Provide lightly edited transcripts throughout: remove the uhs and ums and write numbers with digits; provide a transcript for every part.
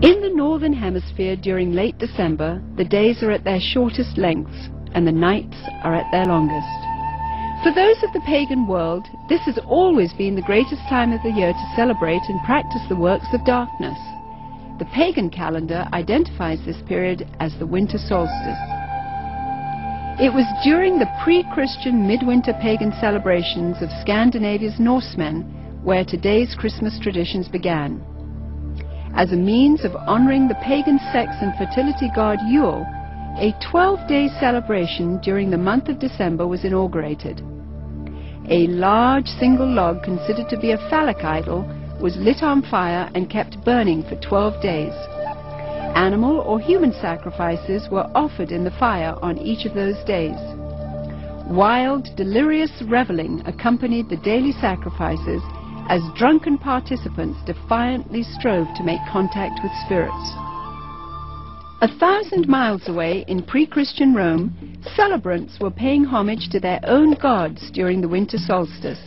In the Northern Hemisphere during late December, the days are at their shortest lengths and the nights are at their longest. For those of the pagan world, this has always been the greatest time of the year to celebrate and practice the works of darkness. The pagan calendar identifies this period as the winter solstice. It was during the pre-Christian midwinter pagan celebrations of Scandinavia's Norsemen where today's Christmas traditions began. As a means of honoring the pagan sex and fertility god Yule, a 12-day celebration during the month of December was inaugurated. A large single log considered to be a phallic idol was lit on fire and kept burning for 12 days. Animal or human sacrifices were offered in the fire on each of those days. Wild, delirious reveling accompanied the daily sacrifices as drunken participants defiantly strove to make contact with spirits. 1,000 miles away in pre-Christian Rome, celebrants were paying homage to their own gods during the winter solstice.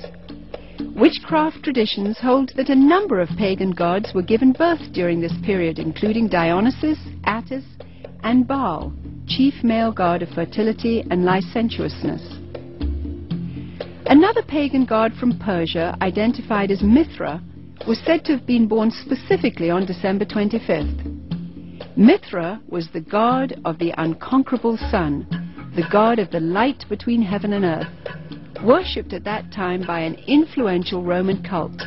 Witchcraft traditions hold that a number of pagan gods were given birth during this period, including Dionysus, Attis, and Baal, chief male god of fertility and licentiousness. Another pagan god from Persia, identified as Mithra, was said to have been born specifically on December 25th. Mithra was the god of the unconquerable sun, the god of the light between heaven and earth, worshipped at that time by an influential Roman cult.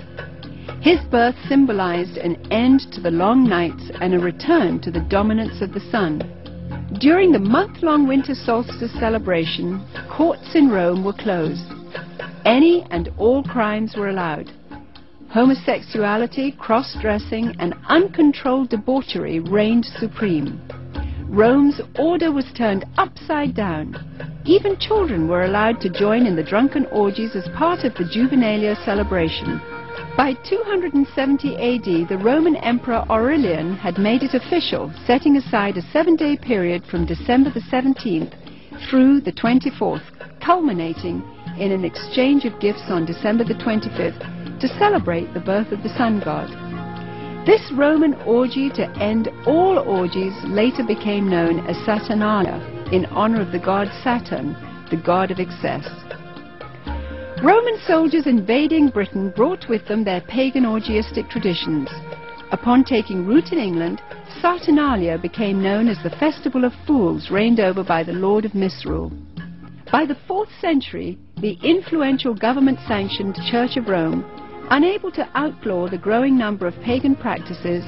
His birth symbolized an end to the long nights and a return to the dominance of the sun. During the month-long winter solstice celebration, courts in Rome were closed. Any and all crimes were allowed. Homosexuality, cross-dressing, and uncontrolled debauchery reigned supreme. Rome's order was turned upside down. Even children were allowed to join in the drunken orgies as part of the Juvenalia celebration. By 270 AD, the Roman Emperor Aurelian had made it official, setting aside a 7-day period from December the 17th through the 24th, culminating in an exchange of gifts on December the 25th to celebrate the birth of the sun god. This Roman orgy to end all orgies later became known as Saturnalia, in honor of the god Saturn, the god of excess. Roman soldiers invading Britain brought with them their pagan orgiastic traditions. Upon taking root in England, Saturnalia became known as the Festival of Fools, reigned over by the Lord of Misrule. By the 4th century, the influential government-sanctioned Church of Rome, unable to outlaw the growing number of pagan practices,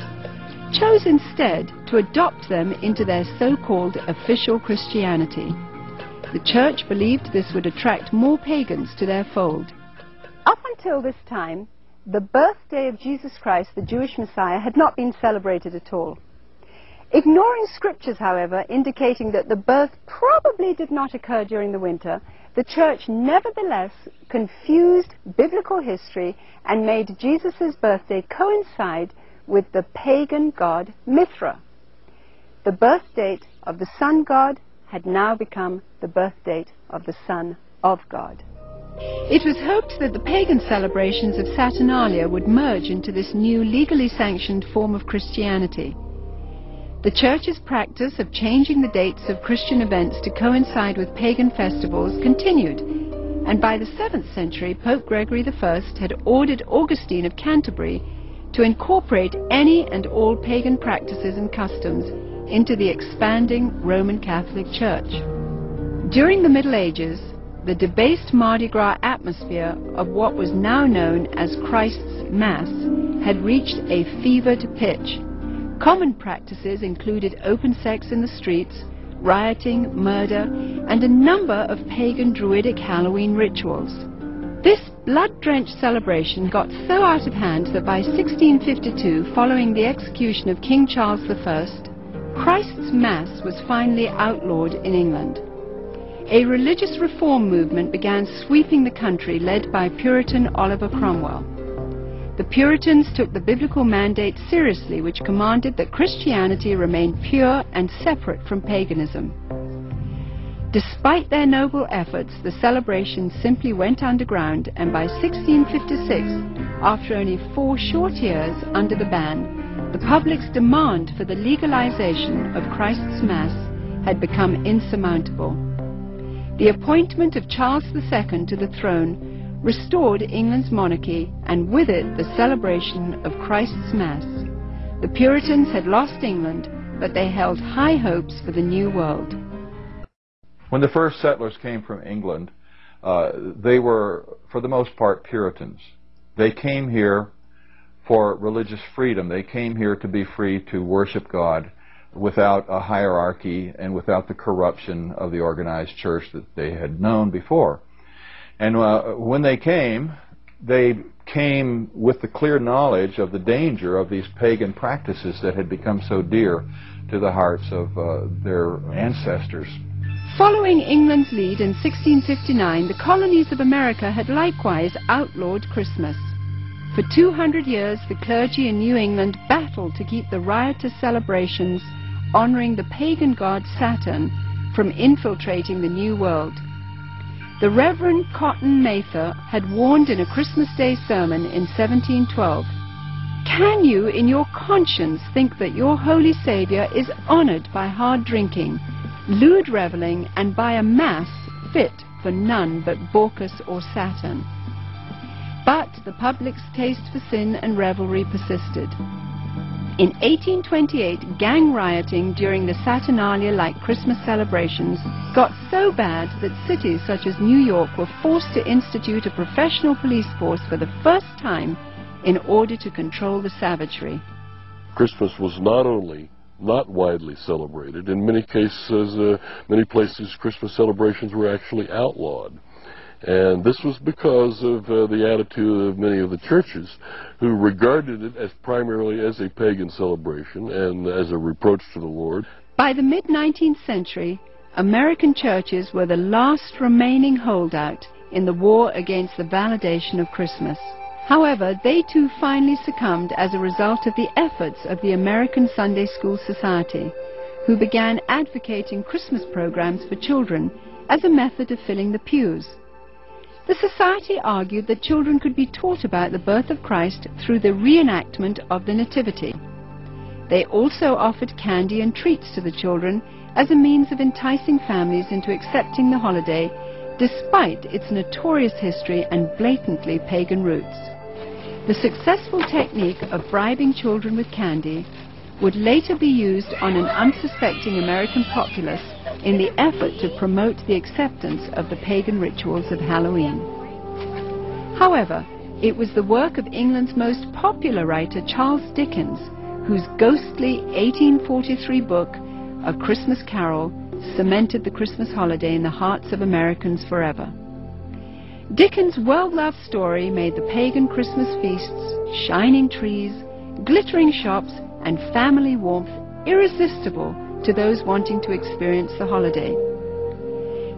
chose instead to adopt them into their so-called official Christianity. The Church believed this would attract more pagans to their fold. Up until this time, the birthday of Jesus Christ, the Jewish Messiah, had not been celebrated at all. Ignoring scriptures, however, indicating that the birth probably did not occur during the winter, the Church nevertheless confused biblical history and made Jesus' birthday coincide with the pagan god Mithra. The birth date of the sun god had now become the birth date of the Son of God. It was hoped that the pagan celebrations of Saturnalia would merge into this new legally sanctioned form of Christianity. The Church's practice of changing the dates of Christian events to coincide with pagan festivals continued, and by the 7th century, Pope Gregory I had ordered Augustine of Canterbury to incorporate any and all pagan practices and customs into the expanding Roman Catholic Church. During the Middle Ages, the debased Mardi Gras atmosphere of what was now known as Christ's Mass had reached a fevered pitch. Common practices included open sex in the streets, rioting, murder, and a number of pagan druidic Halloween rituals. This blood-drenched celebration got so out of hand that by 1652, following the execution of King Charles I, Christ's Mass was finally outlawed in England. A religious reform movement began sweeping the country, led by Puritan Oliver Cromwell. The Puritans took the biblical mandate seriously, which commanded that Christianity remain pure and separate from paganism. Despite their noble efforts, the celebration simply went underground, and by 1656, after only 4 short years under the ban, the public's demand for the legalization of Christ's Mass had become insurmountable. The appointment of Charles II to the throne restored England's monarchy, and with it the celebration of Christ's Mass. The Puritans had lost England, but they held high hopes for the New World. When the first settlers came from England, they were, for the most part, Puritans. They came here for religious freedom. They came here to be free to worship God without a hierarchy and without the corruption of the organized church that they had known before. And when they came with the clear knowledge of the danger of these pagan practices that had become so dear to the hearts of their ancestors. Following England's lead in 1659, the colonies of America had likewise outlawed Christmas. For 200 years, the clergy in New England battled to keep the riotous celebrations honoring the pagan god Saturn from infiltrating the New World. The Reverend Cotton Mather had warned in a Christmas Day sermon in 1712, "Can you in your conscience think that your Holy Saviour is honored by hard drinking, lewd reveling, and by a mass fit for none but Bacchus or Saturn?" But the public's taste for sin and revelry persisted. In 1828, gang rioting during the Saturnalia-like Christmas celebrations got so bad that cities such as New York were forced to institute a professional police force for the first time in order to control the savagery. Christmas was not only not widely celebrated. In many cases, many places, Christmas celebrations were actually outlawed. And this was because of the attitude of many of the churches who regarded it as primarily as a pagan celebration and as a reproach to the Lord. By the mid-19th century, American churches were the last remaining holdout in the war against the validation of Christmas. However, they too finally succumbed as a result of the efforts of the American Sunday School Society, who began advocating Christmas programs for children as a method of filling the pews. The Society argued that children could be taught about the birth of Christ through the reenactment of the Nativity. They also offered candy and treats to the children as a means of enticing families into accepting the holiday, despite its notorious history and blatantly pagan roots. The successful technique of bribing children with candy would later be used on an unsuspecting American populace in the effort to promote the acceptance of the pagan rituals of Halloween. However, it was the work of England's most popular writer, Charles Dickens, whose ghostly 1843 book, A Christmas Carol, cemented the Christmas holiday in the hearts of Americans forever. Dickens' well-loved story made the pagan Christmas feasts, shining trees, glittering shops, and family warmth irresistible to those wanting to experience the holiday.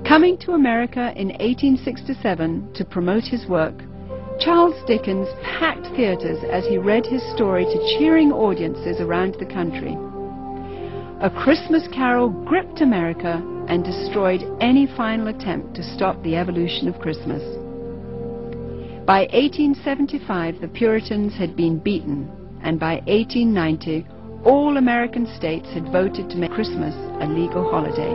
Coming to America in 1867 to promote his work, Charles Dickens packed theaters as he read his story to cheering audiences around the country. A Christmas Carol gripped America and destroyed any final attempt to stop the evolution of Christmas. By 1875, the Puritans had been beaten, and by 1890, all American states had voted to make Christmas a legal holiday.